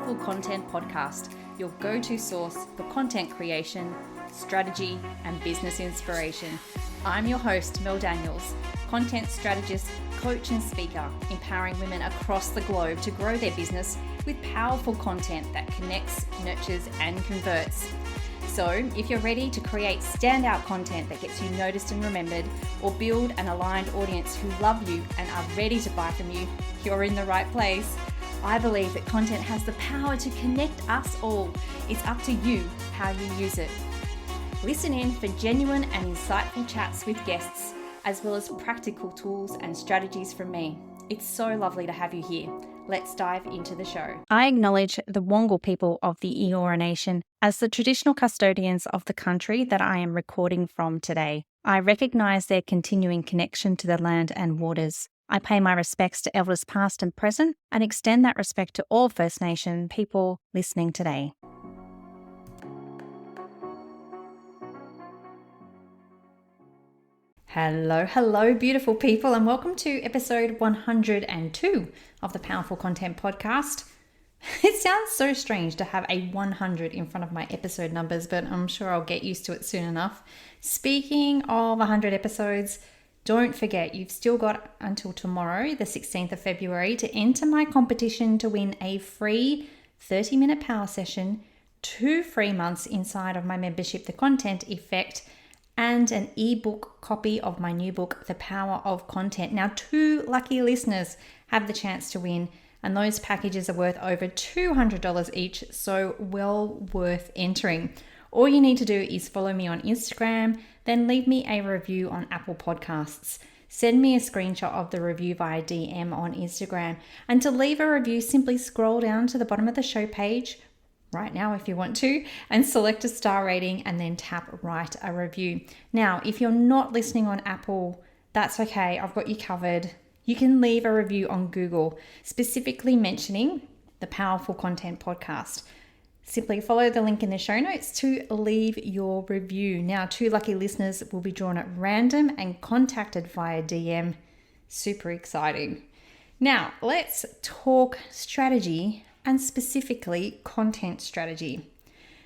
Powerful Content Podcast, your go-to source for content creation, strategy, and business inspiration. I'm your host, Mel Daniels, content strategist, coach, and speaker, empowering women across the globe to grow their business with powerful content that connects, nurtures, and converts. So if you're ready to create standout content that gets you noticed and remembered, or build an aligned audience who love you and are ready to buy from you, you're in the right place. I believe that content has the power to connect us all. It's up to you how you use it. Listen in for genuine and insightful chats with guests, as well as practical tools and strategies from me. It's so lovely to have you here. Let's dive into the show. I acknowledge the Wongal people of the Eora Nation as the traditional custodians of the country that I am recording from today. I recognise their continuing connection to the land and waters. I pay my respects to elders past and present and extend that respect to all First Nation people listening today. Hello, beautiful people, and welcome to episode 102 of the Powerful Content Podcast. It sounds so strange to have a 100 in front of my episode numbers, but I'm sure I'll get used to it soon enough. Speaking of 100 episodes, don't forget, you've still got until tomorrow, the 16th of February, to enter my competition to win a free 30-minute power session, 2 free months inside of my membership, The Content Effect, and an ebook copy of my new book, The Power of Content. Now, 2 lucky listeners have the chance to win, and those packages are worth over $200 each, so well worth entering. All you need to do is follow me on Instagram, then leave me a review on Apple Podcasts. Send me a screenshot of the review via DM on Instagram. And to leave a review, simply scroll down to the bottom of the show page right now if you want to, and select a star rating and then tap write a review. Now, if you're not listening on Apple, that's okay. I've got you covered. You can leave a review on Google, specifically mentioning the Powerful Content Podcast. Simply follow the link in the show notes to leave your review. Now, 2 lucky listeners will be drawn at random and contacted via DM. Super exciting. Now, let's talk strategy and specifically content strategy.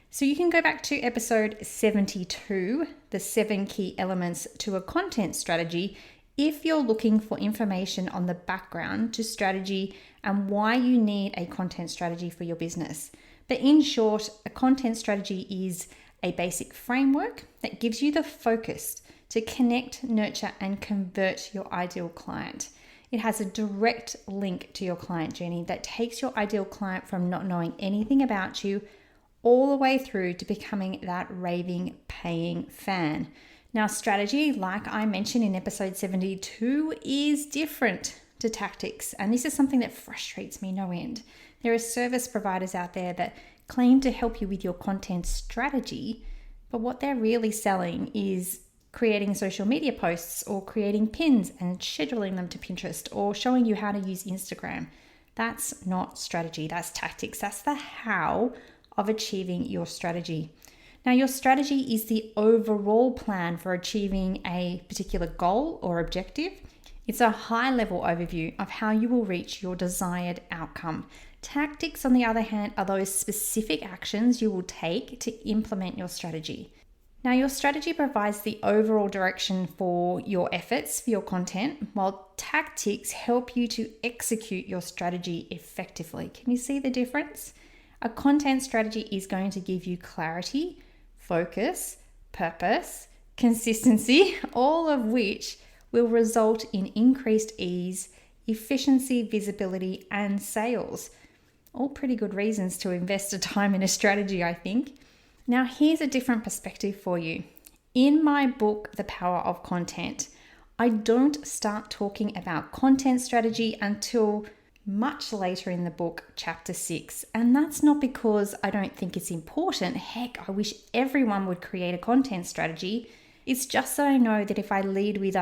So you can go back to episode 72, the 7 key elements to a content strategy, if you're looking for information on the background to strategy and why you need a content strategy for your business. But in short, a content strategy is a basic framework that gives you the focus to connect, nurture, and convert your ideal client. It has a direct link to your client journey that takes your ideal client from not knowing anything about you all the way through to becoming that raving, paying fan. Now, strategy, like I mentioned in episode 72, is different to tactics. And this is something that frustrates me no end. There are service providers out there that claim to help you with your content strategy, but what they're really selling is creating social media posts or creating pins and scheduling them to Pinterest or showing you how to use Instagram. That's not strategy, that's tactics. That's the how of achieving your strategy. Now, your strategy is the overall plan for achieving a particular goal or objective. It's a high-level overview of how you will reach your desired outcome. Tactics, on the other hand, are those specific actions you will take to implement your strategy. Now, your strategy provides the overall direction for your efforts for your content, while tactics help you to execute your strategy effectively. Can you see the difference? A content strategy is going to give you clarity, focus, purpose, consistency, all of which will result in increased ease, efficiency, visibility, and sales. All pretty good reasons to invest the time in a strategy, I think. Now, here's a different perspective for you. In my book, The Power of Content, I don't start talking about content strategy until much later in the book, chapter 6. And that's not because I don't think it's important. Heck, I wish everyone would create a content strategy. It's just that I know that if I lead with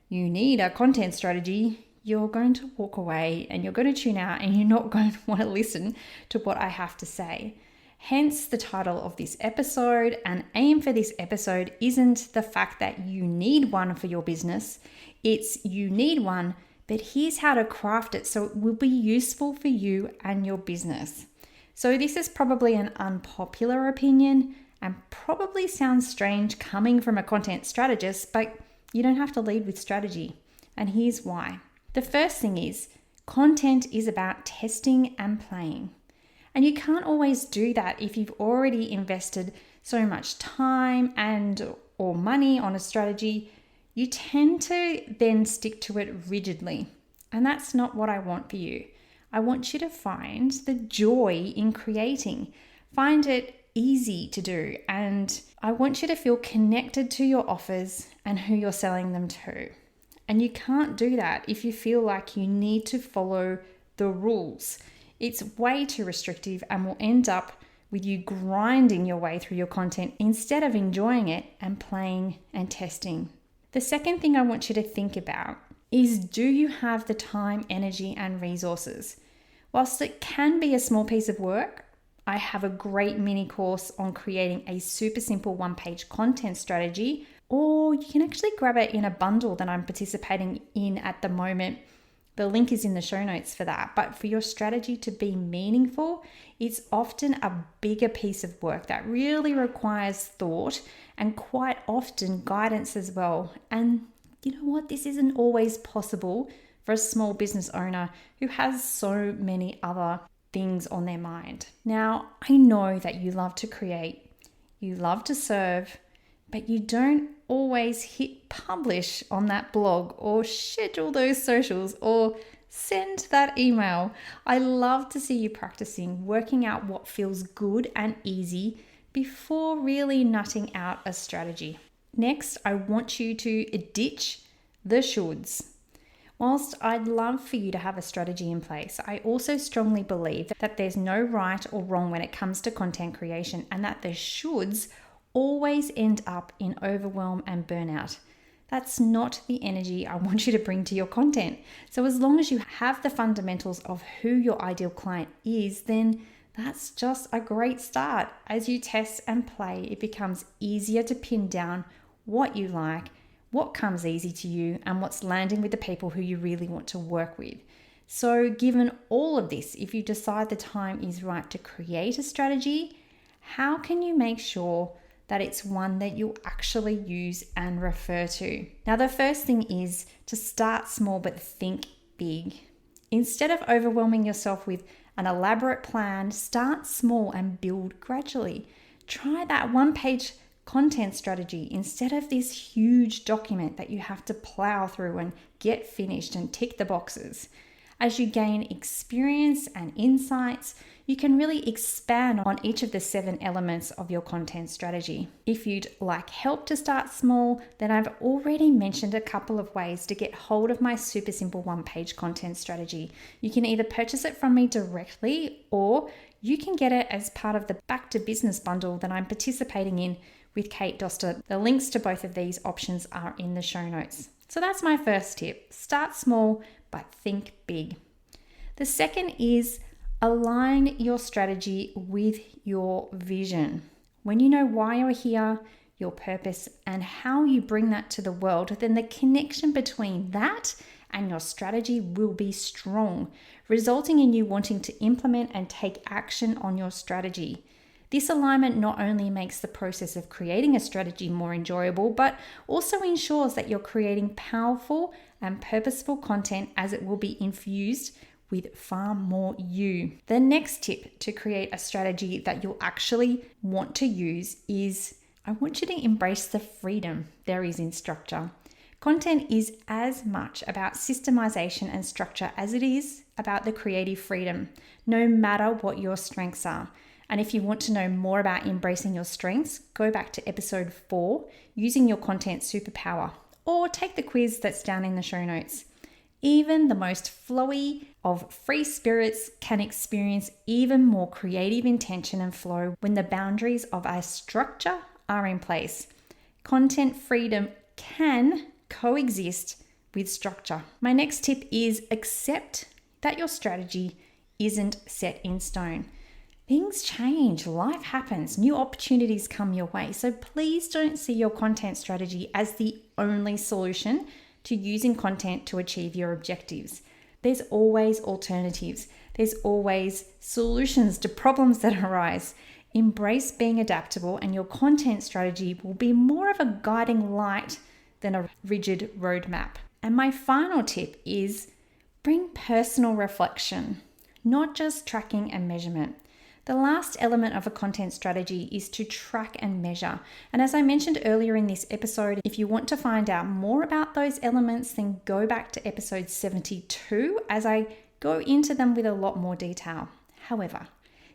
you need a content strategy, you're going to walk away and you're going to tune out and you're not going to want to listen to what I have to say. Hence the title of this episode, and aim for this episode isn't the fact that you need one for your business. It's you need one, but here's how to craft it so it will be useful for you and your business. So this is probably an unpopular opinion and probably sounds strange coming from a content strategist, but you don't have to lead with strategy. And here's why. The first thing is content is about testing and playing. And you can't always do that if you've already invested so much time and or money on a strategy. You tend to then stick to it rigidly. And that's not what I want for you. I want you to find the joy in creating. Find it easy to do. And I want you to feel connected to your offers and who you're selling them to. And you can't do that if you feel like you need to follow the rules. It's way too restrictive and will end up with you grinding your way through your content instead of enjoying it and playing and testing. The second thing I want you to think about is, do you have the time, energy, and resources? Whilst it can be a small piece of work, I have a great mini course on creating a super simple one-page content strategy, or you can actually grab it in a bundle that I'm participating in at the moment. The link is in the show notes for that. But for your strategy to be meaningful, it's often a bigger piece of work that really requires thought and quite often guidance as well. And you know what? This isn't always possible for a small business owner who has so many other things on their mind. Now, I know that you love to create, you love to serve, but you don't always hit publish on that blog or schedule those socials or send that email. I love to see you practicing, working out what feels good and easy before really nutting out a strategy. Next, I want you to ditch the shoulds. Whilst I'd love for you to have a strategy in place, I also strongly believe that there's no right or wrong when it comes to content creation, and that the shoulds always end up in overwhelm and burnout. That's not the energy I want you to bring to your content. So as long as you have the fundamentals of who your ideal client is, then that's just a great start. As you test and play, it becomes easier to pin down what you like, what comes easy to you, and what's landing with the people who you really want to work with. So given all of this, if you decide the time is right to create a strategy, how can you make sure that it's one that you'll actually use and refer to? Now, the first thing is to start small but think big. Instead of overwhelming yourself with an elaborate plan, start small and build gradually. Try that one-page content strategy instead of this huge document that you have to plow through and get finished and tick the boxes. As you gain experience and insights, you can really expand on each of the 7 elements of your content strategy. If you'd like help to start small, then I've already mentioned a couple of ways to get hold of my super simple one-page content strategy. You can either purchase it from me directly, or you can get it as part of the Back to Business bundle that I'm participating in with Kate Doster. The links to both of these options are in the show notes. So that's my first tip. Start small, but think big. The second is align your strategy with your vision. When you know why you're here, your purpose, and how you bring that to the world, then the connection between that and your strategy will be strong, resulting in you wanting to implement and take action on your strategy. This alignment not only makes the process of creating a strategy more enjoyable, but also ensures that you're creating powerful and purposeful content, as it will be infused with far more you. The next tip to create a strategy that you'll actually want to use is, I want you to embrace the freedom there is in structure. Content is as much about systemization and structure as it is about the creative freedom, no matter what your strengths are. And if you want to know more about embracing your strengths, go back to episode 4, using your content superpower, or take the quiz that's down in the show notes. Even the most flowy of free spirits can experience even more creative intention and flow when the boundaries of a structure are in place. Content freedom can coexist with structure. My next tip is accept that your strategy isn't set in stone. Things change, life happens, new opportunities come your way. So please don't see your content strategy as the only solution to using content to achieve your objectives. There's always alternatives. There's always solutions to problems that arise. Embrace being adaptable, and your content strategy will be more of a guiding light than a rigid roadmap. And my final tip is bring personal reflection, not just tracking and measurement. The last element of a content strategy is to track and measure. And as I mentioned earlier in this episode, if you want to find out more about those elements, then go back to episode 72 as I go into them with a lot more detail. However,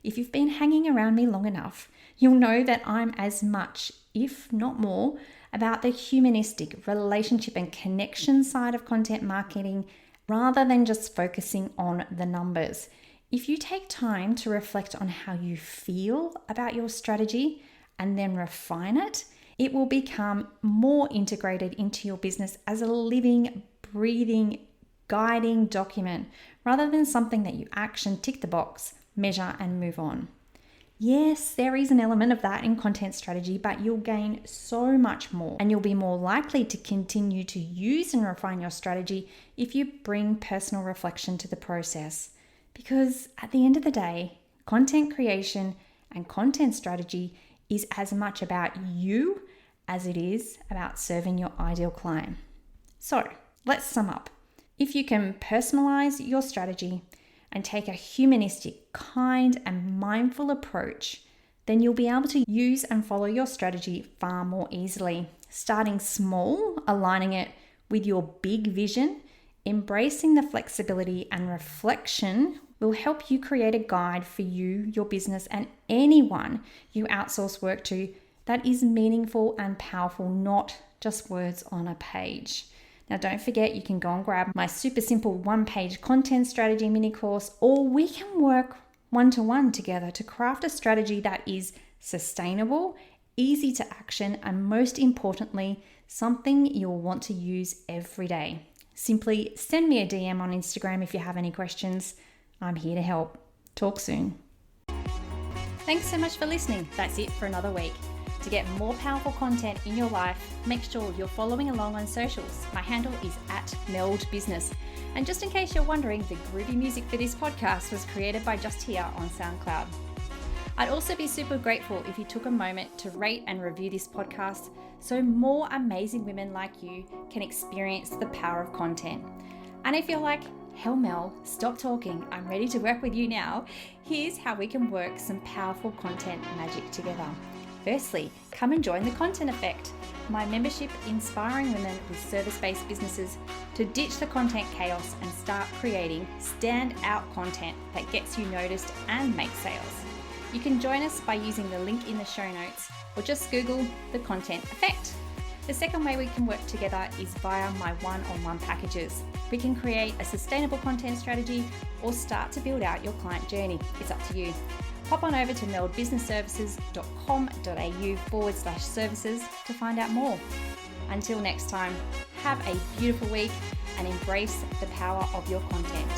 if you've been hanging around me long enough, you'll know that I'm as much, if not more, about the humanistic, relationship and connection side of content marketing rather than just focusing on the numbers. If you take time to reflect on how you feel about your strategy and then refine it, it will become more integrated into your business as a living, breathing, guiding document rather than something that you action, tick the box, measure and move on. Yes, there is an element of that in content strategy, but you'll gain so much more and you'll be more likely to continue to use and refine your strategy if you bring personal reflection to the process. Because at the end of the day, content creation and content strategy is as much about you as it is about serving your ideal client. So let's sum up. If you can personalize your strategy and take a humanistic, kind, and mindful approach, then you'll be able to use and follow your strategy far more easily. Starting small, aligning it with your big vision, embracing the flexibility and reflection will help you create a guide for you, your business, and anyone you outsource work to that is meaningful and powerful, not just words on a page. Now, don't forget, you can go and grab my super simple one-page content strategy mini course, or we can work one-to-one together to craft a strategy that is sustainable, easy to action, and most importantly, something you'll want to use every day. Simply send me a DM on Instagram if you have any questions. I'm here to help. Talk soon. Thanks so much for listening. That's it for another week. To get more powerful content in your life, make sure you're following along on socials. My handle is @meldbusiness. And just in case you're wondering, the groovy music for this podcast was created by Just Here on SoundCloud. I'd also be super grateful if you took a moment to rate and review this podcast so more amazing women like you can experience the power of content. And if you're like, hell Mel, stop talking, I'm ready to work with you now, here's how we can work some powerful content magic together. Firstly, come and join the Content Effect, my membership inspiring women with service-based businesses to ditch the content chaos and start creating standout content that gets you noticed and makes sales. You can join us by using the link in the show notes or just Google the Content Effect. The second way we can work together is via my one-on-one packages. We can create a sustainable content strategy or start to build out your client journey. It's up to you. Hop on over to meldbusinessservices.com.au/services to find out more. Until next time, have a beautiful week and embrace the power of your content.